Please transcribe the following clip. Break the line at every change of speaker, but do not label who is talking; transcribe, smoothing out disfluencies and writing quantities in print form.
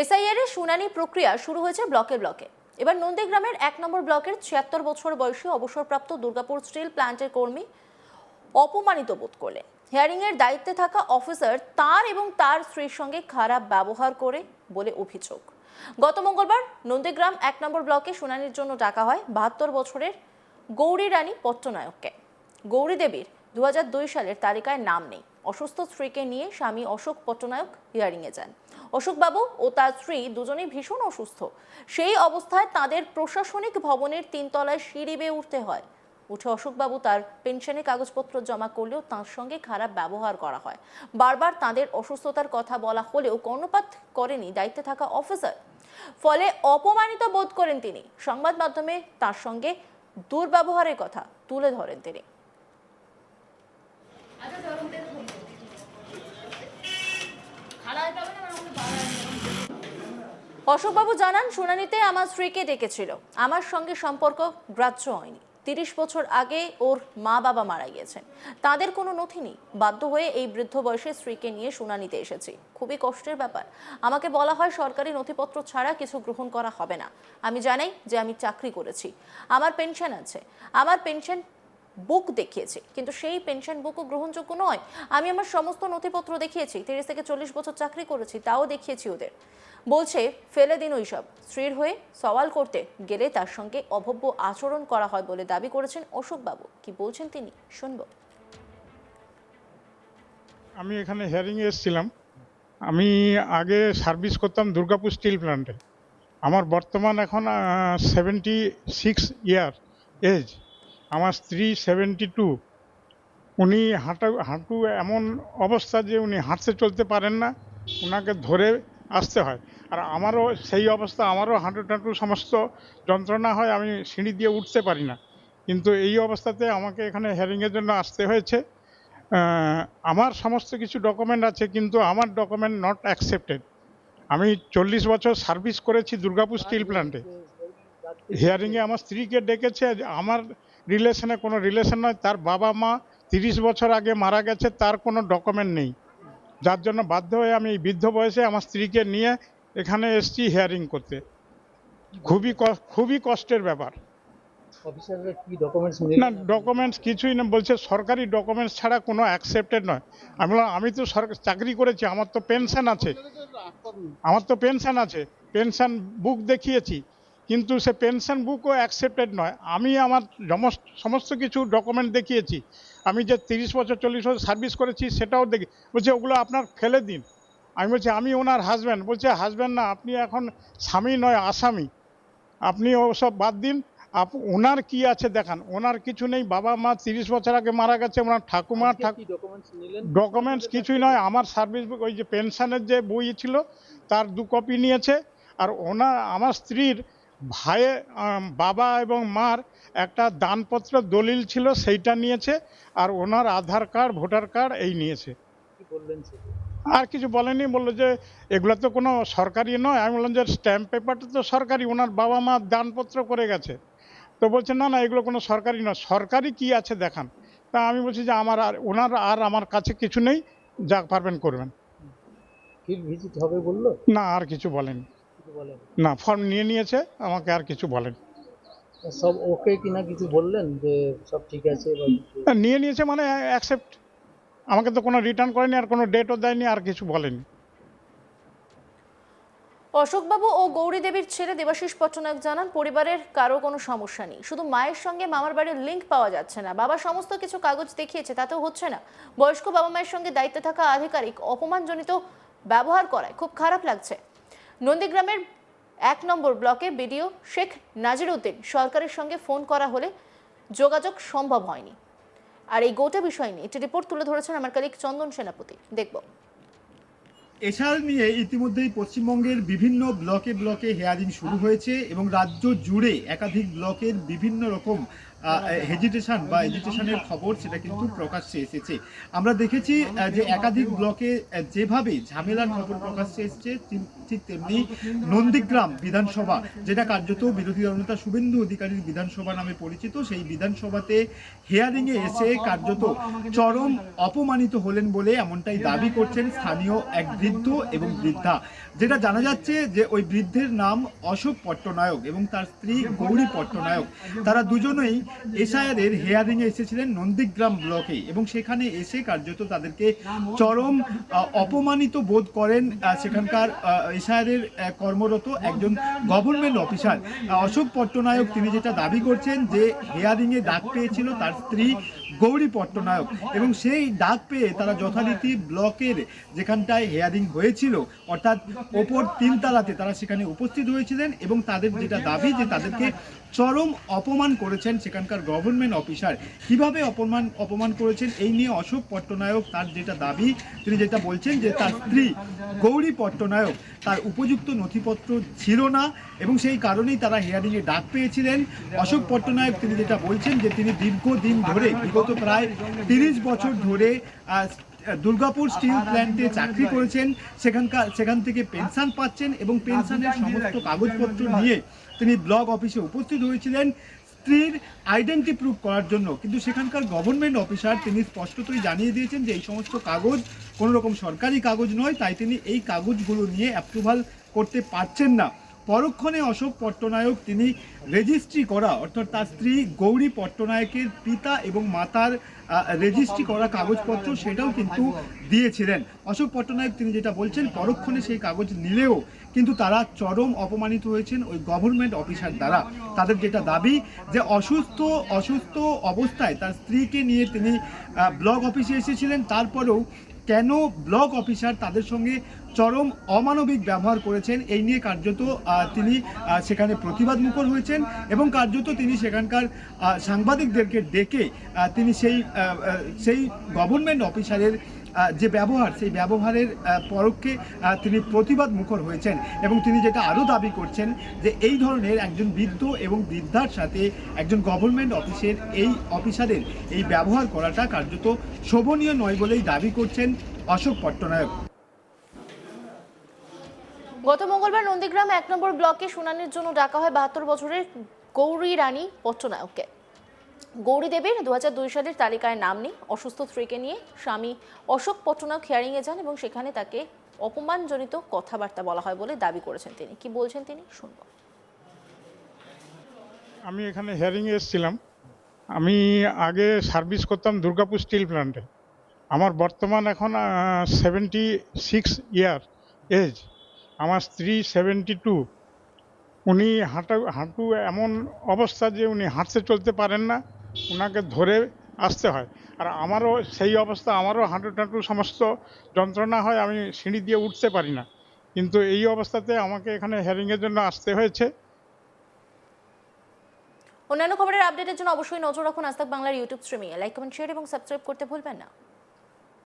SIR এর শুনানি প্রক্রিয়া শুরু হয়েছে ব্লকে ব্লকে। এবার নন্দীগ্রামের ১ নম্বর ব্লকের ৭৬ বছর বয়সী অবসরপ্রাপ্ত দুর্গাপুর স্টিল প্ল্যান্টের কর্মী অপমানিত বোধ করলেন। হিয়ারিং এর দায়িত্বে থাকা অফিসার তার এবং তার স্ত্রীর সঙ্গে খারাপ ব্যবহার করে বলে অভিযোগ। গত মঙ্গলবার নন্দীগ্রাম ১ নম্বর ব্লকে শুনানির জন্য ডাকা হয় ৭২ বছরের গৌরী রানী পট্টনায়ককে। গৌরী দেবীর ২০০২ সালের তালিকায় নাম নেই। অসুস্থ স্ত্রীকে নিয়ে স্বামী অশোক পট্টনায়ক হিয়ারিংয়ে যান। অশোকবাবু ও তার স্ত্রী দুজনেই ভীষণ অসুস্থ। সেই অবস্থায় তাদের প্রশাসনিক ভবনের ৩ তলায় সিঁড়ি বেয়ে উঠতে হয়। উঠে অশোকবাবু তার পেনশনের কাগজপত্র জমা করলেও তার সঙ্গে খারাপ ব্যবহার করা হয়। বারবার তাদের অসুস্থতার কথা বলা হলেও কর্ণপাত করেনি দায়িত্বে থাকা অফিসার। ফলে অপমানিত বোধ করেন তিনি। সংবাদ মাধ্যমে তার সঙ্গে দুর্ব্যবহারের কথা তুলে ধরেন তিনি। অশোকবাবু জানান, শুনানিতে আমার স্ত্রীকে ডেকেছিল। আমার সঙ্গে সম্পর্ক গ্রাহ্য হয়নি। ৩০ বছর আগে ওর মা বাবা মারা গিয়েছেন। তাদের কোনো নথি নেই। বাধ্য হয়ে এই বৃদ্ধ বয়সে স্ত্রীকে নিয়ে শুনানিতে এসেছি। খুবই কষ্টের ব্যাপার। আমাকে বলা হয় সরকারি নথিপত্র ছাড়া কিছু গ্রহণ করা হবে না। আমি জানাই যে আমি চাকরি করেছি, আমার পেনশন আছে। আমার পেনশন বুক দেখিয়েছি, কিন্তু সেই পেনশন বুকও গ্রহণযোগ্য নয়। আমি আমার সমস্ত নথিপত্র দেখিয়েছি। ৩০ থেকে ৪০ বছর চাকরি করেছি, তাও দেখিয়েছি ওদের। বলছে ফেলে দিন ওইসব। স্ত্রীর হয়ে সওয়াল করতে গেলে তার সঙ্গে অভব্য আচরণ করা হয় বলে দাবি করেছেন অশোকবাবু। কি বলছেন তিনি শুনব।
আমি এখানে হিয়ারিংয়ে এসেছিলাম। আমি আগে সার্ভিস করতাম দুর্গাপুর স্টিল প্ল্যান্টে। আমার বর্তমান এখন 76 ইয়ার এজ। আমার স্ত্রী 72। উনি হাঁটু এমন অবস্থা যে উনি হাঁটতে চলতে পারেন না, ওনাকে ধরে আসতে হয়। আর আমারও সেই অবস্থা, আমারও হাঁটু সমস্ত যন্ত্রণা হয়, আমি সিঁড়ি দিয়ে উঠতে পারি না। কিন্তু এই অবস্থাতে আমাকে এখানে হিয়ারিংয়ের জন্য আসতে হয়েছে। আমার সমস্ত কিছু ডকুমেন্ট আছে, কিন্তু আমার ডকুমেন্ট নট অ্যাকসেপ্টেড। আমি 40 বছর সার্ভিস করেছি দুর্গাপুর স্টিল প্ল্যান্টে। হিয়ারিংয়ে আমার স্ত্রীকে ডেকেছে। আমার রিলেশনে কোনো রিলেশন নয়। তার বাবা মা 30 বছর আগে মারা গেছে, তার কোনো ডকুমেন্ট নেই। যার জন্য বাধ্য হয়ে আমি এই বৃদ্ধ বয়সে আমার স্ত্রীকে নিয়ে এখানে এসেছি হিয়ারিং করতে। খুবই কষ্টের ব্যাপার। না, ডকুমেন্টস কিছুই না। বলছে সরকারি ডকুমেন্টস ছাড়া কোনো অ্যাকসেপ্টেড নয়। আমি বললাম আমি তো চাকরি করেছি, আমার তো পেনশন আছে, পেনশন বুক দেখিয়েছি, কিন্তু সে পেনশন বুকও অ্যাকসেপ্টেড নয়। আমি আমার সমস্ত কিছু ডকুমেন্ট দেখিয়েছি। আমি যে 30 বছর 40 বছর সার্ভিস করেছি সেটাও দেখি। বলছে ওগুলো আপনার ফেলে দিন। আমি বলছি আমি ওনার হাজব্যান্ড। বলছে হাজব্যান্ড না, আপনি এখন স্বামী নয় আসামি, আপনি ওসব বাদ দিন। ওনার কি আছে দেখান। ওনার কিছু নেই। বাবা মা 30 বছর আগে মারা গেছে। ওনার ঠাকুমা ডকুমেন্টস কিছুই নয়। আমার সার্ভিস বুক, ওই যে পেনশনের যে বই ছিল তার 2 কপি নিয়েছে। আর আমার স্ত্রীর ভাইয়ের বাবা এবং মার একটা দানপত্র দলিল ছিল, সেইটা নিয়েছে। আর ওনার আধার কার্ড, ভোটার কার্ড এই নিয়েছে। আর কিছু বলেনি। বললো যে এগুলো তো কোনো সরকারি নয়। আমি বললাম যে স্ট্যাম্প পেপারটা তো সরকারি, ওনার বাবা মা দানপত্র করে গেছে। তো বলছে না না, এগুলো কোনো সরকারি নয়। সরকারি কি আছে দেখান। তা আমি বলছি যে ওনার আর আমার কাছে কিছু নেই, যা পারবেন করবেন।
ফিল্ড ভিজিট হবে বললো?
না, আর কিছু বলেনি। না, ফর্ম নিয়ে নিয়েছে, আমাকে আর কিছু বলেন।
সব ওকে কিনা কিছু বললেন যে সব ঠিক আছে?
নিয়ে নিয়েছে মানে অ্যাকসেপ্ট। আমাকে তো কোনো রিটার্ন করেনি, আর কোনো ডেটও দেয়নি, আর কিছু বলেনি।
অশোকবাবু ও গৌরী দেবীর ছেলে দেবাশিস পট্টনায়ক জানান, পরিবারের কারো কোনো সমস্যা নেই। শুধু মায়ের সঙ্গে মামার বাড়ির লিঙ্ক পাওয়া যাচ্ছে না। বাবা সমস্ত কিছু কাগজ দেখিয়েছে, তাতেও হচ্ছে না। বয়স্ক বাবা মায়ের সঙ্গে দায়িত্বে থাকা আধিকারিক অপমানজনিত ব্যবহার করায় খুব খারাপ লাগছে। নন্দীগ্রামের ১ নম্বর ব্লকে বিডিও শেখ নাজিরউদ্দিন সরকারের সঙ্গে ফোন করা হলে যোগাযোগ সম্ভব হয়নি। আর এই গোটা বিষয় নিয়ে একটি রিপোর্ট তুলে ধরেছেন আমার কলিগ চন্দন সেনাপতি। দেখব।
এসআর নিয়ে ইতিমধ্যেই পশ্চিমবঙ্গের বিভিন্ন ব্লকে হিয়ারিং শুরু হয়েছে এবং রাজ্য জুড়ে একাধিক ব্লকের বিভিন্ন রকম হেজিটেশন বা এজিটেশনের খবর সেটা কিন্তু প্রকাশ্যে এসেছে। আমরা দেখেছি যে একাধিক ব্লকে যেভাবে ঝামেলার খবর প্রকাশ্যে এসেছে ঠিক তেমনি নন্দীগ্রাম বিধানসভা, যেটা কার্যত বিরোধী দলনেতা শুভেন্দু অধিকারীর বিধানসভা নামে পরিচিত, সেই বিধানসভাতে হিয়ারিংয়ে এসে কার্যত চরম অপমানিত হলেন বলে এমনটাই দাবি করছেন স্থানীয় এক বৃদ্ধ এবং বৃদ্ধা। যেটা জানা যাচ্ছে যে ওই বৃদ্ধের নাম অশোক পট্টনায়ক এবং তার স্ত্রী গৌরী পট্টনায়ক। তারা দুজনেই এসআইআরের হিয়ারিংয়ে এসেছিলেন নন্দীগ্রাম ব্লকে এবং সেখানে এসে কার্যত তাদেরকে চরম অপমানিত বোধ করেন সেখানকার এসআইআরের কর্মরত একজন গভর্নমেন্ট অফিসার অশোক পট্টনায়ক। তিনি যেটা দাবি করছেন যে হিয়ারিংয়ে ডাক পেয়েছিল তার স্ত্রী গৌরী পট্টনায়ক এবং সেই ডাক পেয়ে তারা যথারীতি ব্লকের যেখানটায় হিয়ারিং হয়েছিল অর্থাৎ ওপর 3 তলাতে তারা সেখানে উপস্থিত হয়েছিলেন এবং তাদের যেটা দাবি যে তাদেরকে চরম অপমান করেছেন সেখানকার গভর্নমেন্ট অফিসার। কিভাবে অপমান করেছেন এই নিয়ে অশোক পট্টনায়ক তার যেটা দাবি, তিনি যেটা বলছেন যে তার স্ত্রী গৌরী পট্টনায়ক তার উপযুক্ত নথিপত্র ছিল না এবং সেই কারণেই তারা হিয়ারিংয়ে ডাক পেয়েছিলেন। অশোক পট্টনায়ক তিনি যেটা বলছেন যে তিনি দীর্ঘদিন ধরে বিগত প্রায় 30 বছর ধরে দুর্গাপুর স্টিল প্ল্যান্টে চাকরি করেছেন, সেখান থেকে পেনশন পাচ্ছেন এবং পেনশনের সমস্ত কাগজপত্র নিয়ে তিনি ব্লক অফিসে উপস্থিত হয়েছিলেন স্ত্রীর আইডেন্টি প্রুফ করার জন্য। কিন্তু সেখানকার গভর্নমেন্ট অফিসার তিনি স্পষ্টতই জানিয়ে দিয়েছেন যে এই সমস্ত কাগজ কোনো রকম সরকারি কাগজ নয়, তাই তিনি এই কাগজগুলো নিয়ে অ্যাপ্রুভাল করতে পারছেন না। পরক্ষণে অশোক পট্টনায়ক তিনি রেজিস্ট্রি করা অর্থাৎ তার স্ত্রী গৌরী পট্টনায়কের পিতা এবং মাতার রেজিস্ট্রি করা কাগজপত্র সেটাও কিন্তু দিয়েছিলেন। অশোক পট্টনায়ক তিনি যেটা বলছেন পরক্ষণে সেই কাগজ নিলেও কিন্তু তারা চরম অপমানিত হয়েছেন ওই গভর্নমেন্ট অফিসার দ্বারা। তাদের যেটা দাবি যে অসুস্থ অবস্থায় তার স্ত্রীকে নিয়ে তিনি ব্লক অফিসে এসেছিলেন, তারপরেও কেন ব্লক অফিসার তাদের সঙ্গে চরম অমানবিক ব্যবহার করেছেন এই নিয়ে কার্যত তিনি সেখানে প্রতিবাদ মুখর হয়েছেন এবং কার্যত তিনি সেখানকার সাংবাদিকদেরকে ডেকে তিনি সেই গভর্নমেন্ট অফিসারের যে ব্যবহার সেই ব্যবহারের পরোক্ষে তিনি প্রতিবাদ মুখর হয়েছেন এবং তিনি যেটা আরও দাবি করছেন যে এই ধরনের একজন বৃদ্ধ এবং বৃদ্ধার সাথে একজন গভর্নমেন্ট অফিসারের এই ব্যবহার করাটা কার্যত শোভনীয় নয় বলেই দাবি করছেন অশোক পট্টনায়ক।
গত মঙ্গলবার নন্দীগ্রাম 1 নম্বর ব্লকে শুনানির জন্য ডাকা হয় 72 বছরের গৌরী রানী পট্টনায়ককে। গৌরী দেবীর 2002 সালের তালিকায় নাম নেই। অসুস্থ স্ত্রীকে নিয়ে স্বামী অশোক পট্টনায়ক হিয়ারিংয়ে যান এবং সেখানে তাকে অপমানজনিত কথাবার্তা বলা হয় বলে দাবি করেছেন তিনি। কি বলছেন তিনি শুনব।
আমি এখানে হিয়ারিংয়ে এসেছিলাম। আমি আগে সার্ভিস করতাম দুর্গাপুর স্টিল প্ল্যান্টে। আমার বর্তমান এখন 76 ইয়ার এজ। আমার স্ত্রী 72। উনি হাঁটু এমন অবস্থা যে উনি হাঁটতে চলতে পারেন না, ওনাকে ধরে আসতে হয়। আর আমারও সেই অবস্থা, আমারও হাঁটু সমস্ত যন্ত্রণা হয়, আমি সিঁড়ি দিয়ে উঠতে পারি না। কিন্তু এই অবস্থাতে আমাকে এখানে হিয়ারিংয়ের জন্য আসতে হয়েছে।
অন্যান্য খবরের আপডেটের জন্য অবশ্যই নজর রাখুন আজ তাক বাংলার ইউটিউব স্ট্রিমিংয়ে। লাইক, কমেন্ট, শেয়ার এবং সাবস্ক্রাইব করতে ভুলবেন না।